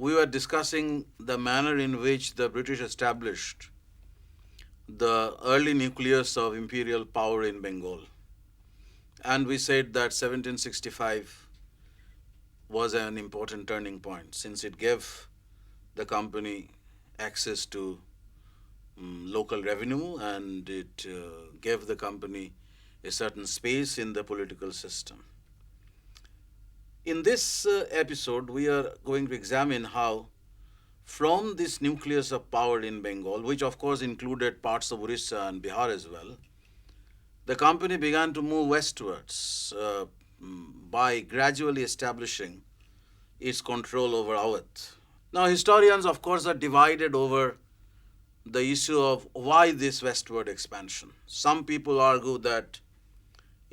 we were discussing the manner in which the British established the early nucleus of imperial power in Bengal. And we said that 1765 was an important turning point since it gave the company access to local revenue, and it gave the company a certain space in the political system. In this episode, we are going to examine how, from this nucleus of power in Bengal, which of course included parts of Orissa and Bihar as well, the company began to move westwards by gradually establishing its control over Awadh. Now, historians, of course, are divided over the issue of why this westward expansion. Some people argue that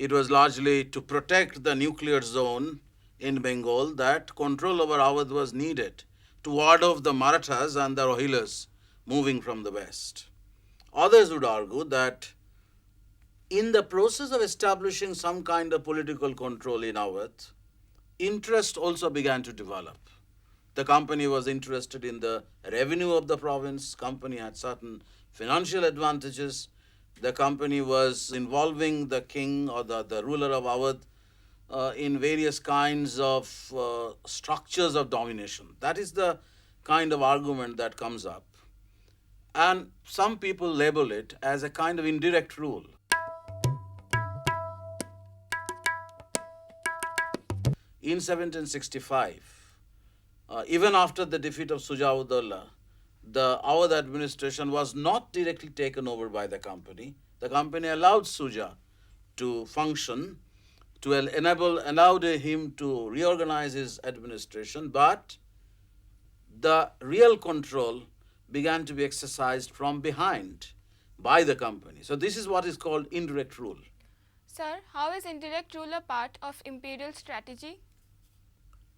it was largely to protect the nuclear zone in Bengal, that control over Awadh was needed to ward off the Marathas and the Rohillas moving from the west. Others would argue that in the process of establishing some kind of political control in Awadh, interest also began to develop. The company was interested in the revenue of the province. Company had certain financial advantages. The company was involving the king or the ruler of Awadh in various kinds of structures of domination. That is the kind of argument that comes up. And some people label it as a kind of indirect rule. In 1765, even after the defeat of Sujauddaulah, the Awadh administration was not directly taken over by the company. The company allowed Suja to function, to allowed him to reorganize his administration, but the real control began to be exercised from behind by the company. So this is what is called indirect rule. Sir, how is indirect rule a part of imperial strategy?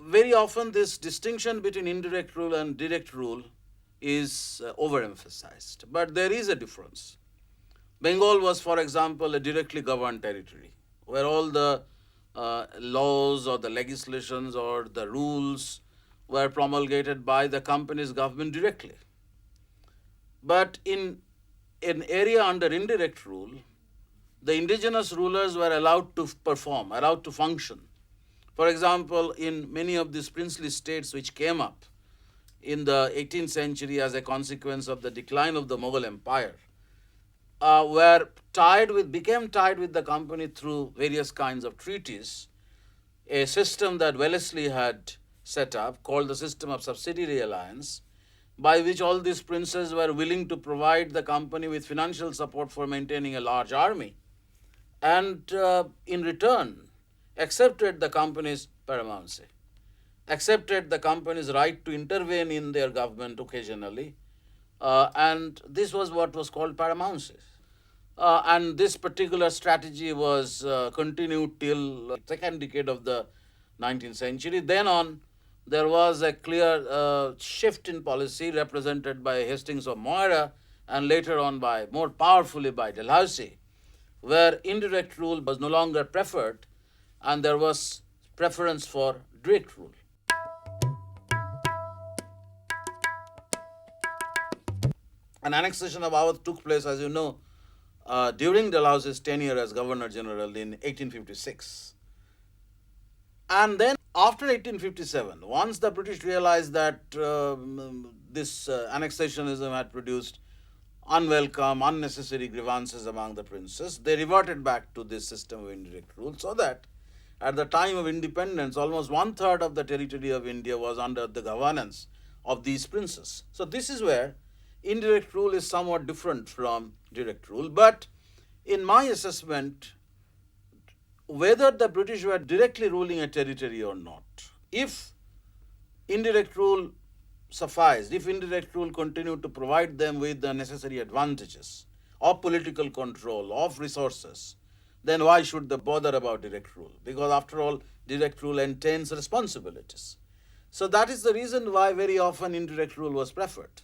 Very often this distinction between indirect rule and direct rule is overemphasized, but there is a difference. Bengal was, for example, a directly governed territory where all the laws or the legislations or the rules were promulgated by the company's government directly. But in an area under indirect rule, the indigenous rulers were allowed to perform, allowed to function. For example, in many of these princely states which came up in the 18th century as a consequence of the decline of the Mughal Empire, became tied with the company through various kinds of treaties, a system that Wellesley had set up called the system of subsidiary alliance, by which all these princes were willing to provide the company with financial support for maintaining a large army, and in return accepted the company's paramountcy, accepted the company's right to intervene in their government occasionally, and this was what was called paramountcy. And this particular strategy was continued till the second decade of the 19th century. Then on, there was a clear shift in policy represented by Hastings of Moira, and later on by more powerfully by Dalhousie, where indirect rule was no longer preferred and there was preference for direct rule. An annexation of Awadh took place, as you know, during Dalhousie's tenure as Governor General in 1856. And then after 1857, once the British realized that this annexationism had produced unwelcome, unnecessary grievances among the princes, they reverted back to this system of indirect rule, so that at the time of independence, almost 1/3 of the territory of India was under the governance of these princes. So this is where indirect rule is somewhat different from direct rule. But in my assessment, whether the British were directly ruling a territory or not, if indirect rule sufficed, if indirect rule continued to provide them with the necessary advantages of political control, of resources, then why should they bother about direct rule? Because after all, direct rule entails responsibilities. So that is the reason why very often indirect rule was preferred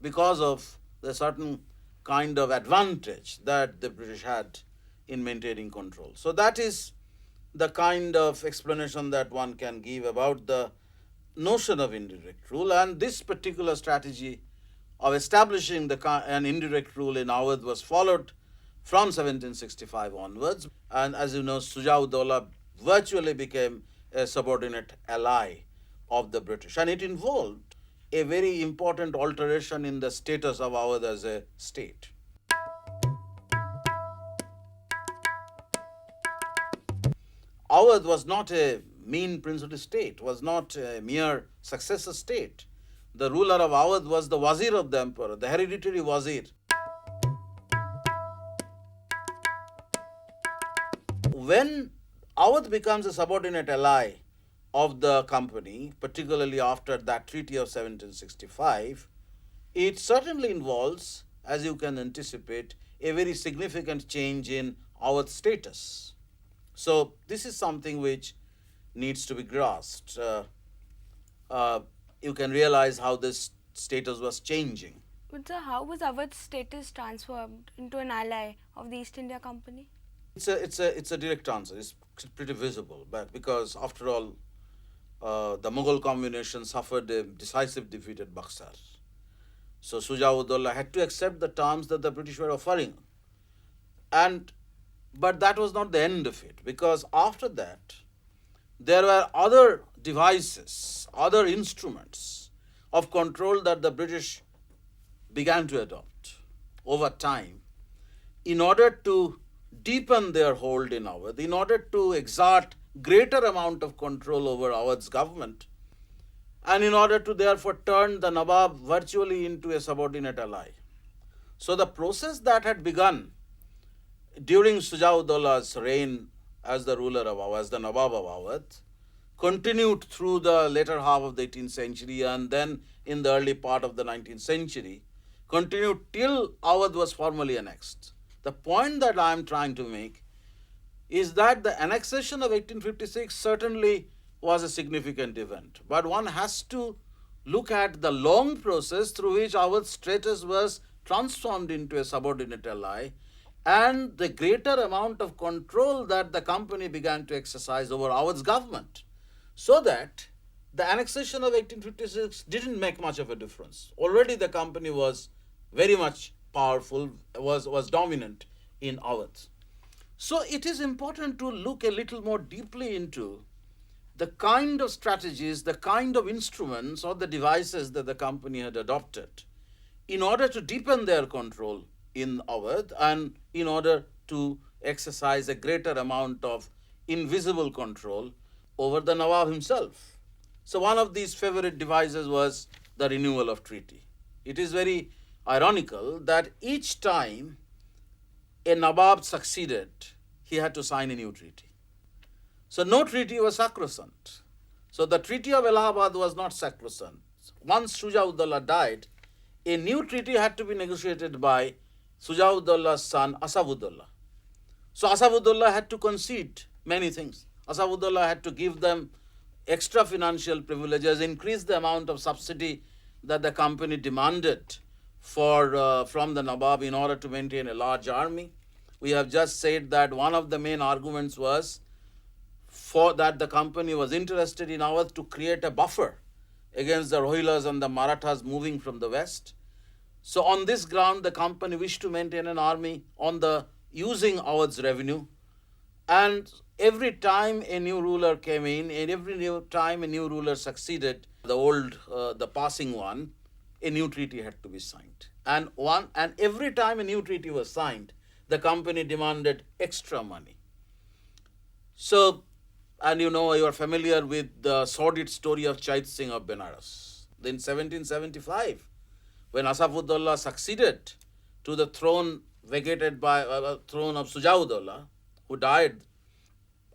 because of the certain kind of advantage that the British had in maintaining control. So that is the kind of explanation that one can give about the notion of indirect rule, and this particular strategy of establishing an indirect rule in Awadh was followed from 1765 onwards. And as you know, Sujah-ud-Dawla virtually became a subordinate ally of the British, and it involved a very important alteration in the status of Awadh as a state. Awadh was not a mean princely state, was not a mere successor state. The ruler of Awadh was the wazir of the emperor, the hereditary wazir. When Awadh becomes a subordinate ally of the company, particularly after that treaty of 1765, it certainly involves, as you can anticipate, a very significant change in Awadh's status. So this is something which needs to be grasped. You can realize how this status was changing. But sir, how was Awadh's status transformed into an ally of the East India Company? It's a direct answer. It's pretty visible, but because after all, the Mughal combination suffered a decisive defeat at Buxar. So Sujah-ud-Dawla had to accept the terms that the British were offering. But that was not the end of it, because after that, there were other devices, other instruments of control that the British began to adopt over time in order to deepen their hold in Awadh, in order to exert greater amount of control over Awadh's government, and in order to therefore turn the Nawab virtually into a subordinate ally. So the process that had begun during Sujah-ud-Dawla's reign as the ruler of Awadh, as the Nawab of Awadh, continued through the later half of the 18th century and then in the early part of the 19th century, continued till Awadh was formally annexed. The point that I am trying to make is that the annexation of 1856 certainly was a significant event, but one has to look at the long process through which Awadh's status was transformed into a subordinate ally, and the greater amount of control that the company began to exercise over Awadh's government, so that the annexation of 1856 didn't make much of a difference. Already the company was very much powerful, was dominant in Awadh. So it is important to look a little more deeply into the kind of strategies, the kind of instruments or the devices that the company had adopted in order to deepen their control in Awadh and in order to exercise a greater amount of invisible control over the Nawab himself. So one of these favorite devices was the renewal of treaty. It is very ironical that each time a Nawab succeeded, he had to sign a new treaty. So no treaty was sacrosanct. So the Treaty of Allahabad was not sacrosanct. Once Sujah-ud-Dawla died, a new treaty had to be negotiated by Sujah-ud-Dawla's son Asaf-ud-Dawla. So Asaf-ud-Dawla had to concede many things. Asaf-ud-Dawla had to give them extra financial privileges, increase the amount of subsidy that the company demanded from the Nawab in order to maintain a large army. We have just said that one of the main arguments was that the company was interested in Awadh to create a buffer against the Rohillas and the Marathas moving from the west. So on this ground, the company wished to maintain an army using Awadh's revenue. And every time a new ruler came in, and every time a new ruler succeeded, the passing one, a new treaty had to be signed. And every time a new treaty was signed, the company demanded extra money. So, and you are familiar with the sordid story of Chait Singh of Benares. In 1775, when Asaf-ud-Dawla succeeded to the throne vacated by throne of Sujah-ud-Dawla, who died,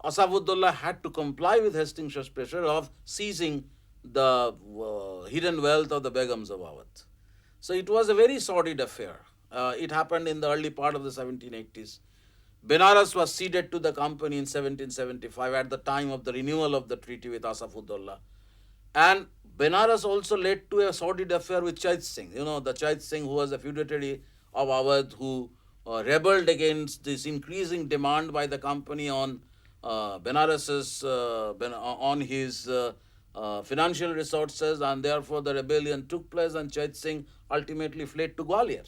Asaf-ud-Dawla had to comply with Hastingshaw's pressure of seizing the hidden wealth of the Begums of Awadh. So it was a very sordid affair. It happened in the early part of the 1780s. Benares was ceded to the company in 1775 at the time of the renewal of the treaty with Asaf-ud-Dawla. And Benares also led to a sordid affair with Chait Singh. The Chait Singh who was a feudatory of Awadh, who rebelled against this increasing demand by the company on Benares's, on his financial resources, and therefore the rebellion took place and Chait Singh ultimately fled to Gwalior.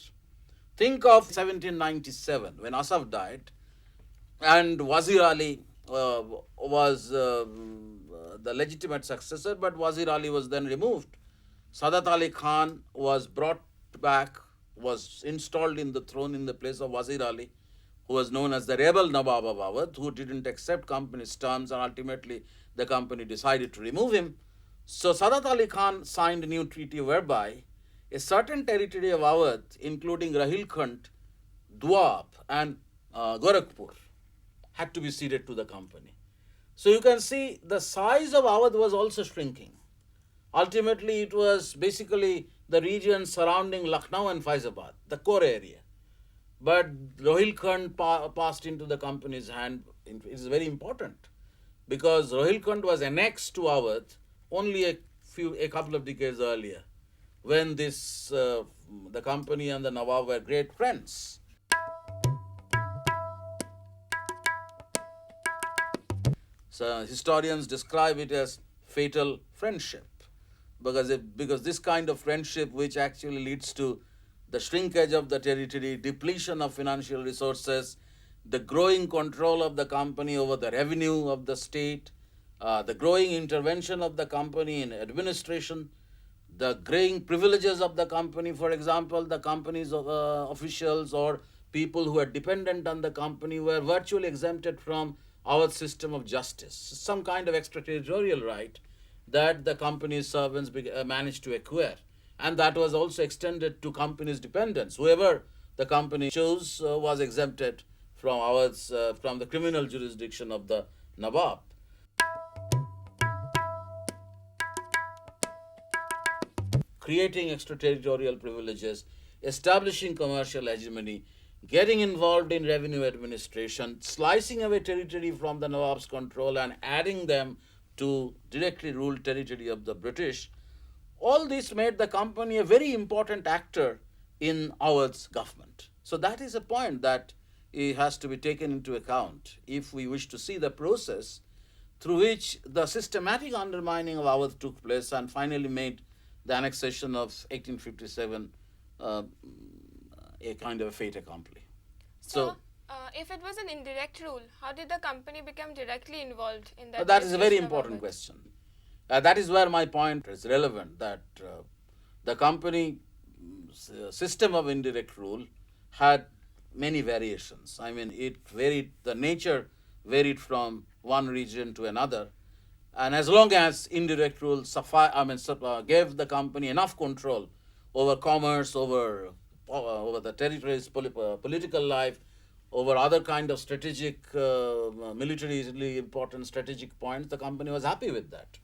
Think of 1797 when Asaf died and Wazir Ali was the legitimate successor, but Wazir Ali was then removed. Sadat Ali Khan was brought back, was installed in the throne in the place of Wazir Ali, who was known as the rebel Nawab of Awadh, who didn't accept company's terms, and ultimately the company decided to remove him. So Sadat Ali Khan signed a new treaty whereby a certain territory of Awadh, including Rahilkhand, Doab, and Gorakhpur, had to be ceded to the company. So you can see the size of Awadh was also shrinking. Ultimately, it was basically the region surrounding Lucknow and Faizabad, the core area. But Rohilkhand passed into the company's hand. It is very important because Rohilkhand was annexed to Awadh only a couple of decades earlier, when the company and the Nawab were great friends. So historians describe it as fatal friendship because this kind of friendship, which actually leads to the shrinkage of the territory, depletion of financial resources, the growing control of the company over the revenue of the state, the growing intervention of the company in administration, the growing privileges of the company. For example, the company's officials or people who are dependent on the company were virtually exempted from our system of justice, some kind of extraterritorial right that the company's servants managed to acquire. And that was also extended to company's dependents. Whoever the company chose was exempted from from the criminal jurisdiction of the Nawab. Creating extraterritorial privileges, establishing commercial hegemony, getting involved in revenue administration, slicing away territory from the Nawab's control and adding them to directly ruled territory of the British. All this made the company a very important actor in Awadh's government. So that is a point that it has to be taken into account if we wish to see the process through which the systematic undermining of Awadh took place and finally made the annexation of 1857 a kind of a fait accompli. So, if it was an indirect rule, how did the company become directly involved in that? That is a very important question. That is where my point is relevant, that the company system of indirect rule had many variations. I mean, it varied, the nature varied from one region to another. And as long as indirect rule gave the company enough control over commerce, over the territory's political life, over other kind of strategic, militarily important strategic points, the company was happy with that.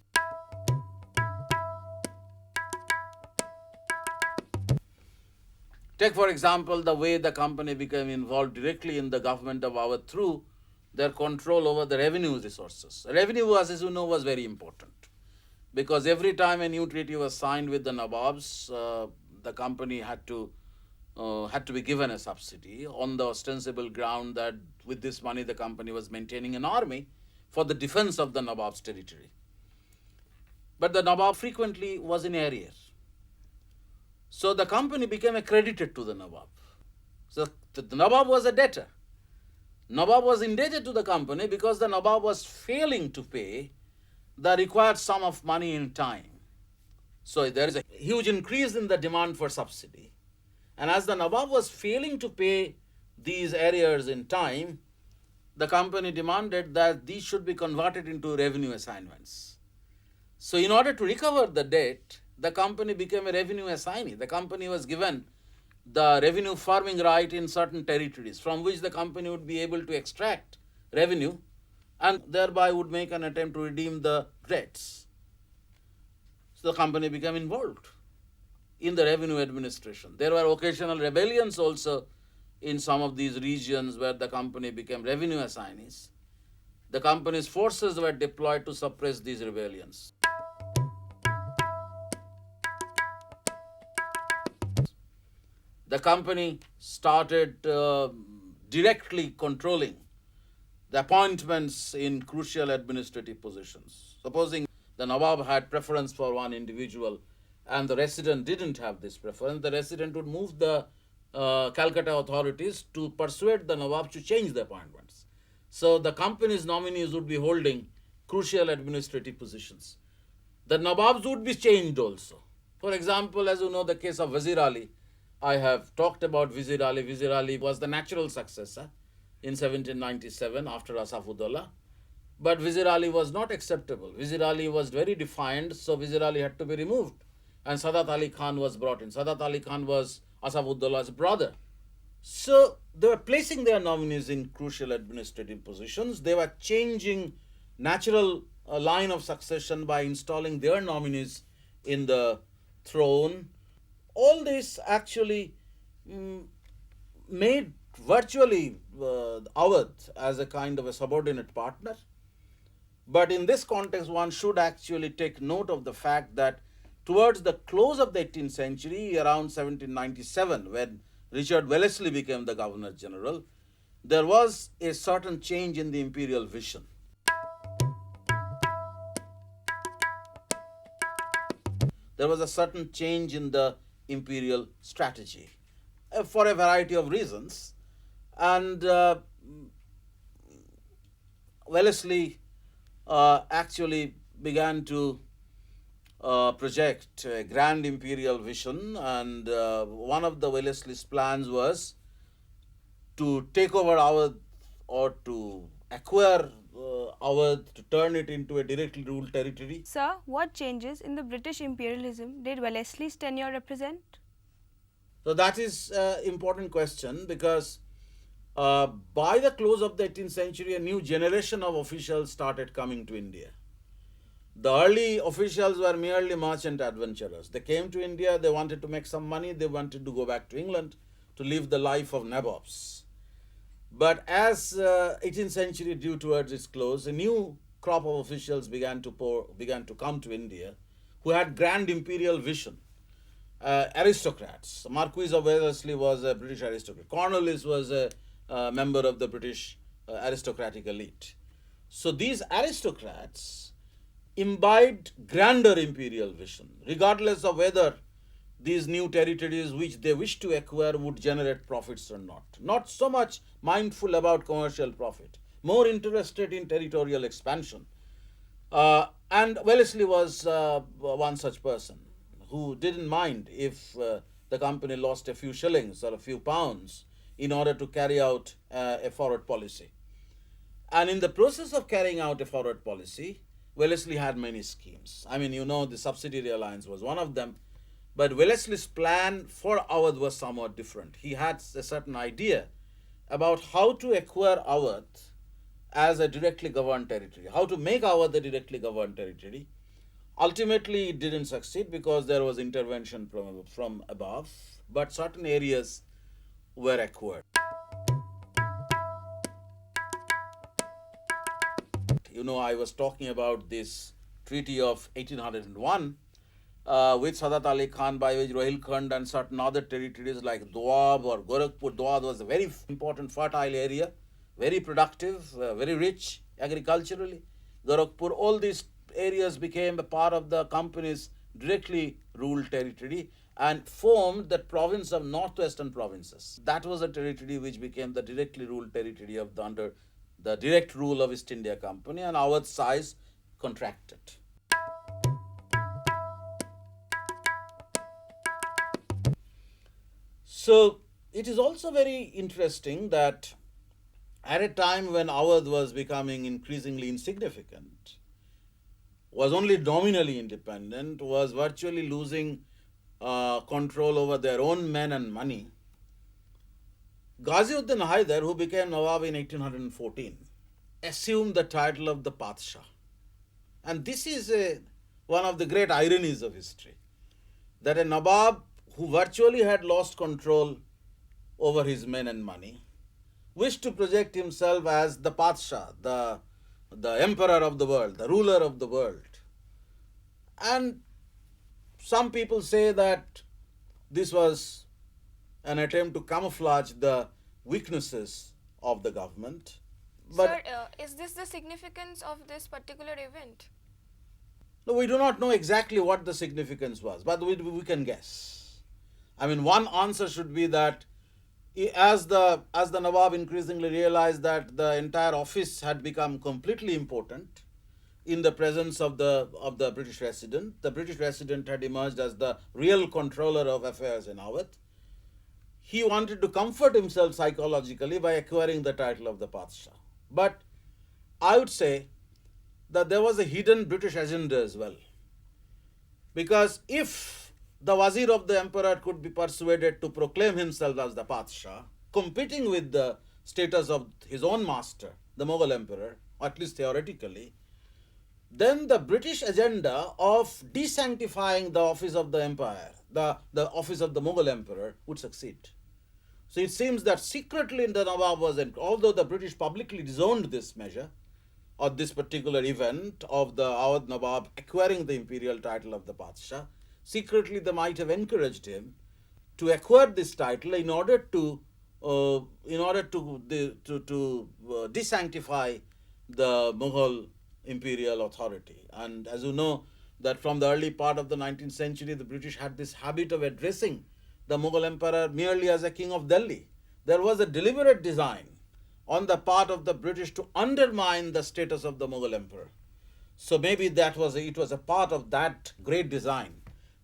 Take, for example, the way the company became involved directly in the government of Awadh through their control over the revenue resources. Revenue was, as you know, was very important because every time a new treaty was signed with the Nawabs, the company had to be given a subsidy on the ostensible ground that with this money the company was maintaining an army for the defense of the Nawab's territory. But the Nawab frequently was in arrears. So the company became accredited to the Nawab. So the Nawab was a debtor. Nawab was indebted to the company because the Nawab was failing to pay the required sum of money in time. So there is a huge increase in the demand for subsidy. And as the Nawab was failing to pay these arrears in time, the company demanded that these should be converted into revenue assignments. So in order to recover the debt, the company became a revenue assignee. The company was given the revenue farming right in certain territories from which the company would be able to extract revenue and thereby would make an attempt to redeem the debts. So the company became involved in the revenue administration. There were occasional rebellions also in some of these regions where the company became revenue assignees. The company's forces were deployed to suppress these rebellions. The company started directly controlling the appointments in crucial administrative positions. Supposing The Nawab had preference for one individual and the resident didn't have this preference, the resident would move the Calcutta authorities to persuade the Nawab to change the appointments. So the company's nominees would be holding crucial administrative positions. The Nawabs would be changed also. For example, as you know, the case of Wazir Ali, I have talked about Wazir Ali. Wazir Ali was the natural successor in 1797 after Asaf-ud-Daulah. But Wazir Ali was not acceptable. Wazir Ali was very defiant, so Wazir Ali had to be removed. And Sadat Ali Khan was brought in. Sadat Ali Khan was Asaf-ud-Daulah's brother. So they were placing their nominees in crucial administrative positions. They were changing natural line of succession by installing their nominees in the throne. All this actually made virtually Awadh as a kind of a subordinate partner. But in this context, one should actually take note of the fact that towards the close of the 18th century, around 1797, when Richard Wellesley became the Governor General, there was a certain change in the imperial vision. There was a certain change in the imperial strategy for a variety of reasons. And Wellesley actually began to project a grand imperial vision, and one of the Wellesley's plans was to take over Awadh or to acquire Awadh, to turn it into a directly ruled territory. Sir, what changes in the British imperialism did Wellesley's tenure represent? So that is an important question, because by the close of the 18th century, a new generation of officials started coming to India. The early officials were merely merchant adventurers. They came to India, they wanted to make some money, they wanted to go back to England to live the life of nabobs. But as 18th century drew towards its close, a new crop of officials began to come to India who had grand imperial vision. Aristocrats. Marquis of Wellesley was a British aristocrat. Cornwallis was a member of the British aristocratic elite. So these aristocrats imbibed grander imperial vision, regardless of whether these new territories which they wished to acquire would generate profits or not. Not so much mindful about commercial profit, more interested in territorial expansion. And Wellesley was one such person who didn't mind if the company lost a few shillings or a few pounds in order to carry out a forward policy. And in the process of carrying out a forward policy, Wellesley had many schemes. I mean, you know, the subsidiary alliance was one of them. But Wellesley's plan for Awadh was somewhat different. He had a certain idea about how to acquire Awadh as a directly governed territory, how to make Awadh a directly governed territory. Ultimately, it didn't succeed because there was intervention from above, but certain areas were acquired. You know, I was talking about this treaty of 1801 with Sadat Ali Khan, by which Rohilkhand and certain other territories like Doab or Gorakhpur. Doab was a very important fertile area, very productive, very rich agriculturally. Gorakhpur, all these areas became a part of the company's directly ruled territory and formed the province of northwestern provinces. That was a territory which became the directly ruled territory of under the direct rule of East India Company, and Awadh's size contracted. So it is also very interesting that at a time when Awadh was becoming increasingly insignificant, was only nominally independent, was virtually losing control over their own men and money, Ghaziuddin Haidar, who became Nawab in 1814, assumed the title of the Padshah. And this is one of the great ironies of history, that a Nawab who virtually had lost control over his men and money wished to project himself as the Padshah, the emperor of the world, the ruler of the world. And some people say that this was an attempt to camouflage the weaknesses of the government. But Sir, is this the significance of this particular event? No, we do not know exactly what the significance was, but we can guess. I mean, one answer should be that as the Nawab increasingly realized that the entire office had become completely important in the presence of the British resident, the British resident had emerged as the real controller of affairs in Awadh. He wanted to comfort himself psychologically by acquiring the title of the Padshah. But I would say that there was a hidden British agenda as well. Because if the Wazir of the Emperor could be persuaded to proclaim himself as the Padshah, competing with the status of his own master, the Mughal Emperor, or at least theoretically, then the British agenda of desanctifying the office of the empire, the office of the Mughal Emperor, would succeed. So it seems that secretly the Nawab was, although the British publicly disowned this measure, or this particular event of the Awadh Nawab acquiring the imperial title of the Padshah, secretly they might have encouraged him to acquire this title in order to desanctify the Mughal imperial authority. And as you know, that from the early part of the 19th century, the British had this habit of addressing the Mughal emperor merely as a king of Delhi. There was a deliberate design on the part of the British to undermine the status of the Mughal emperor. So maybe it was a part of that great design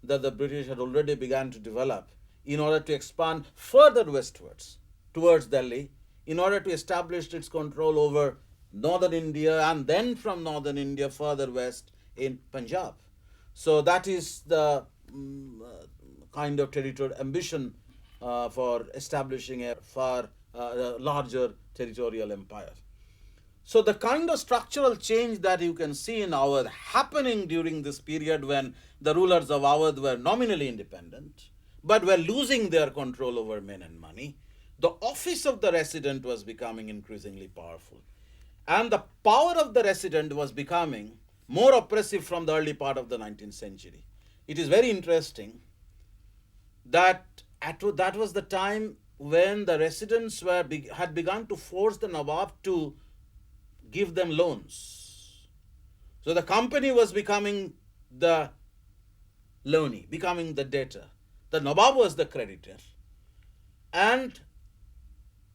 that the British had already begun to develop in order to expand further westwards towards Delhi, in order to establish its control over northern India, and then from northern India further west in Punjab. So that is the kind of territorial ambition for establishing a far larger territorial empire. So the kind of structural change that you can see in Awadh happening during this period when the rulers of Awadh were nominally independent but were losing their control over men and money, the office of the resident was becoming increasingly powerful. And the power of the resident was becoming more oppressive from the early part of the 19th century. It is very interesting that that was the time when the residents had begun to force the Nawab to give them loans. So the company was becoming the loanee, becoming the debtor. The Nawab was the creditor. And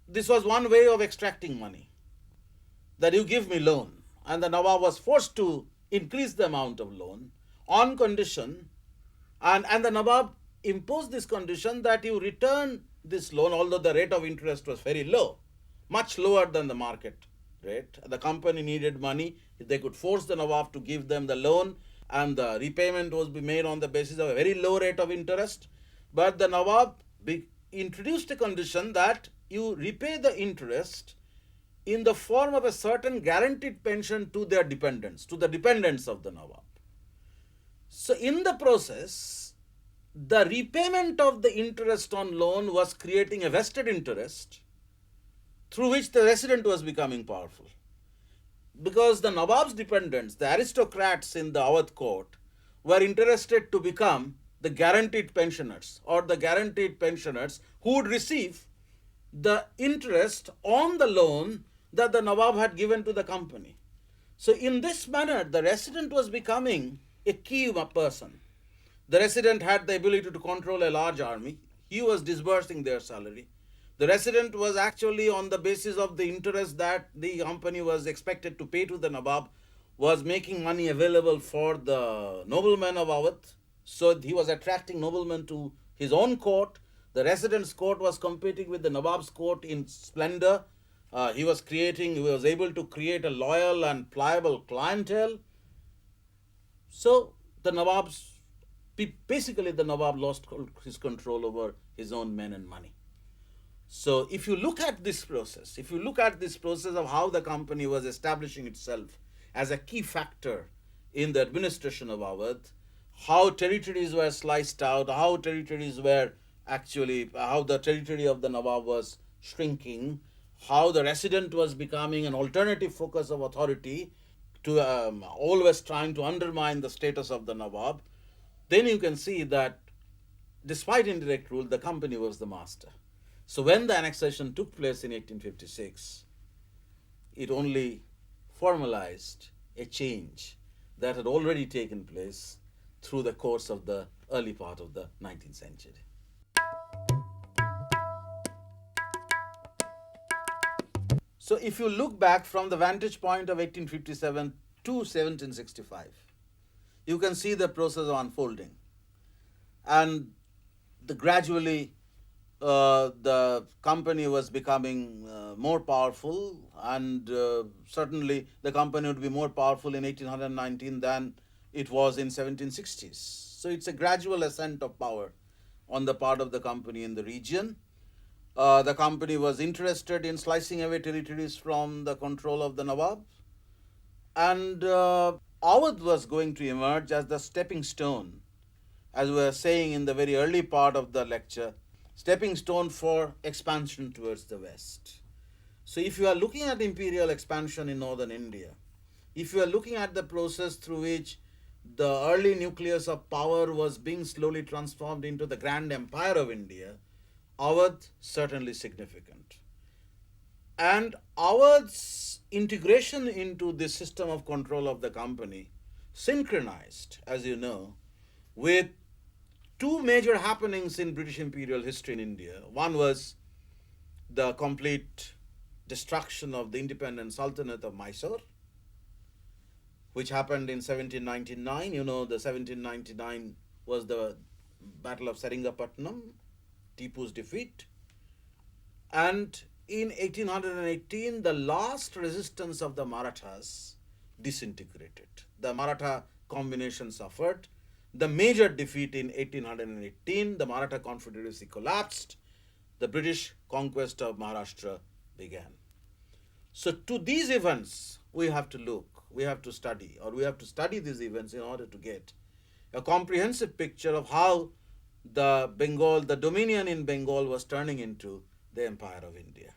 this was one way of extracting money, that you give me loan. And the Nawab was forced to increase the amount of loan on condition, and the Nawab imposed this condition that you return this loan, although the rate of interest was very low, much lower than the market rate. The company needed money. They could force the Nawab to give them the loan, and the repayment was be made on the basis of a very low rate of interest. But the Nawab introduced a condition that you repay the interest in the form of a certain guaranteed pension to their dependents, to the dependents of the Nawab. So in the process, the repayment of the interest on loan was creating a vested interest through which the resident was becoming powerful. Because the Nawab's dependents, the aristocrats in the Awadh court, were interested to become the guaranteed pensioners, or the guaranteed pensioners who would receive the interest on the loan that the Nawab had given to the company. So in this manner, the resident was becoming a key person. The resident had the ability to control a large army. He was disbursing their salary. The resident was actually, on the basis of the interest that the company was expected to pay to the Nawab, was making money available for the noblemen of Awadh. So he was attracting noblemen to his own court. The resident's court was competing with the Nawab's court in splendor. He was able to create a loyal and pliable clientele. So the Nawab lost his control over his own men and money. So if you look at this process, of how the company was establishing itself as a key factor in the administration of Awadh, how territories were sliced out, how the territory of the Nawab was shrinking, how the resident was becoming an alternative focus of authority to always trying to undermine the status of the Nawab, then you can see that despite indirect rule, the company was the master. So when the annexation took place in 1856, it only formalized a change that had already taken place through the course of the early part of the 19th century. So if you look back from the vantage point of 1857 to 1765, you can see the process of unfolding. And gradually the company was becoming more powerful, and certainly the company would be more powerful in 1819 than it was in 1760s. So it's a gradual ascent of power on the part of the company in the region. The company was interested in slicing away territories from the control of the Nawab, and Awadh was going to emerge as the stepping stone, as we were saying in the very early part of the lecture, stepping stone for expansion towards the west. So if you are looking at imperial expansion in northern India, if you are looking at the process through which the early nucleus of power was being slowly transformed into the grand empire of India, Awadh certainly significant. And Awadh's integration into the system of control of the company synchronized, as you know, with two major happenings in British imperial history in India. One was the complete destruction of the independent Sultanate of Mysore, which happened in 1799. You know, the 1799 was the Battle of Seringapatam, Tipu's defeat. And in 1818, the last resistance of the Marathas disintegrated. The Maratha combination suffered. The major defeat in 1818, the Maratha Confederacy collapsed. The British conquest of Maharashtra began. So to these events, we have to look, we have to study, or we have to study these events in order to get a comprehensive picture of how the Bengal, the dominion in Bengal was turning into the Empire of India.